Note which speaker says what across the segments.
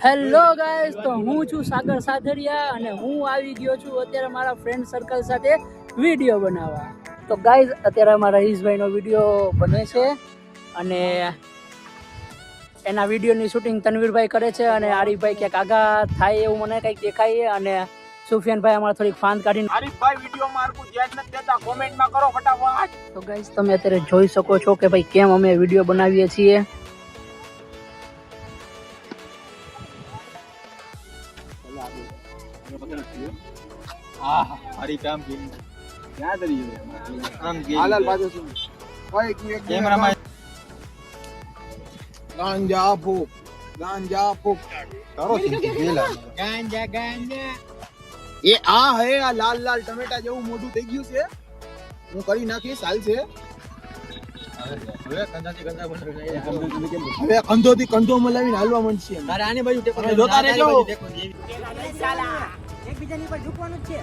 Speaker 1: Hello guys, તો હું છું સાગર સાધરિયા અને હું આવી ગયો છું અત્યારે મારા ફ્રેન્ડ સર્કલ સાથે વિડીયો બનાવવા. તો ગાઈસ, અત્યારે અમારા રહીશભાઈનો વિડીયો બને છે અને એના વિડીયોની શૂટિંગ તનવીરભાઈ કરે છે અને આરીફભાઈ ક્યાંક આગા થાય એવું મને કંઈક દેખાય અને સુફિયાનભાઈ અમારે થોડીક ફાંદ કાઢીને
Speaker 2: આરીફભાઈ વિડીયોમાં આરકું ધ્યાન નથી દેતા, કોમેન્ટમાં કરો ફટાફટ.
Speaker 1: તો ગાઈસ, તમે અત્યારે જોઈ શકો છો કે ભાઈ કેમ અમે વિડીયો બનાવીએ છીએ.
Speaker 2: ગાંજા ફૂક ગાંજા એ આ હે આ લાલ લાલ ટમેટા જેવું મોઢું થઈ ગયું છે. હું કરી નાખીશ, હાલ છે. હવે કંધોથી કંધો મલાવીને હાલવા માંડશે. આને બાજુ જોતા રહેજો.
Speaker 3: એકબીજાની પર ઝૂકવાનું જ છે.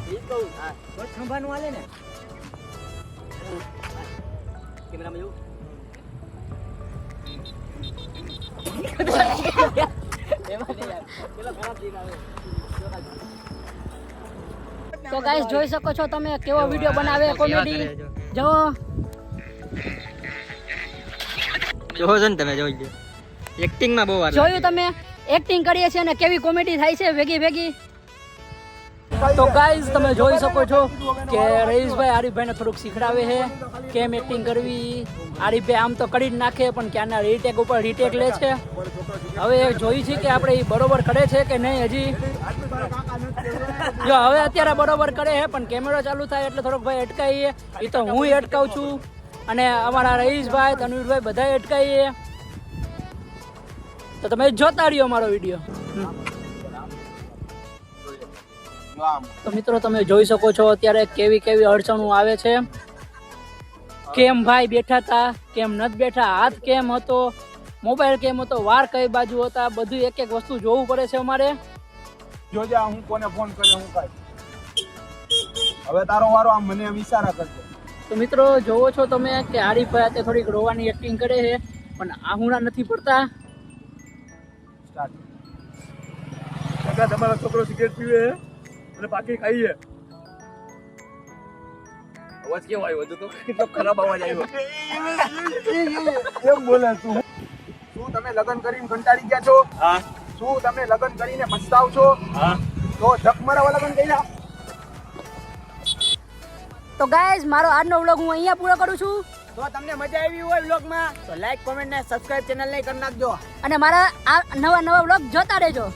Speaker 3: બસ સંભાળનું હાલે ને. કેમેરામાં જોઉં. તો ગાઈસ, જોઈ શકો છો તમે કેવો વિડિયો બનાવે કોમેડી. જો
Speaker 4: જોવો છો ને તમે, જોઈ એક્ટિંગ માં બહુ વાર
Speaker 1: જોયું તમે એક્ટિંગ કરીએ છીએ અને કેવી કોમેડી થાય છે ભેગી ભેગી. તો ગાઈઝ, તમે જોઈ શકો છો કે રહીશભાઈ આરીફભાઈને થોડુંક શીખડાવે છે કેમ એક્ટિંગ કરવી. આરીફભાઈ આમ તો કરી જ નાખે પણ ક્યાંના રીટેક ઉપર રીટેક લે છે. હવે જોઈ છે કે આપણે એ બરોબર કરે છે કે નહીં. હજી જો હવે અત્યારે બરોબર કરે છે પણ કેમેરો ચાલુ થાય એટલે થોડોક ભાઈ અટકાવીએ. એ તો હું અટકાવું છું અને અમારા રહીશભાઈ તનવીરભાઈ બધા અટકાવીએ. તો તમે જોતા રહ્યો અમારો વિડીયો. તો મિત્રો, તમે જોઈ શકો છો અત્યારે કેવી કેવી અડચણો આવે છે. કેમ ભાઈ બેઠા હતા, કેમ નથી બેઠા, હાથ કેમ હતો, મોબાઈલ કેમ હતો, વાર કઈ બાજુ હતા, બધું એક એક વસ્તુ જોવું પડે છે અમારે.
Speaker 2: જોજે હું કોને ફોન કર્યો, હું કાઈ. હવે તારો વારો, આમ મને આમ ઈશારા કરજો.
Speaker 1: તો મિત્રો, જોવો છો તમે કે આરીફભાઈ અત્યારે થોડીક રોવાની એક્ટિંગ કરે છે પણ આહુણા નથી પડતા.
Speaker 2: સ્ટાર્ટ. તમારો છોકરો સિગરેટ પીવે અને બાકી ખાઈએ.
Speaker 4: અવાજ કેવો આવ્યો હતો? કેટલો ખરાબ અવાજ આવ્યો.
Speaker 2: એમ બોલે તું? શું તમે લગ્ન કરીને કંટાળી ગયા છો?
Speaker 4: હા.
Speaker 2: શું તમે લગ્ન કરીને પછતાવ છો?
Speaker 4: હા.
Speaker 2: તો ધક મારવા લગ્ન કર્યા?
Speaker 1: તો ગાઈઝ, મારો આજનો વ્લોગ હું અહીંયા પૂરો કરું છું.
Speaker 3: તો તમને મજા આવી હોય વ્લોગમાં તો લાઈક, કોમેન્ટ ને સબસ્ક્રાઇબ ચેનલ ને કરી નાખજો.
Speaker 1: અને મારા આ નવા વ્લોગ જોતા રહેજો.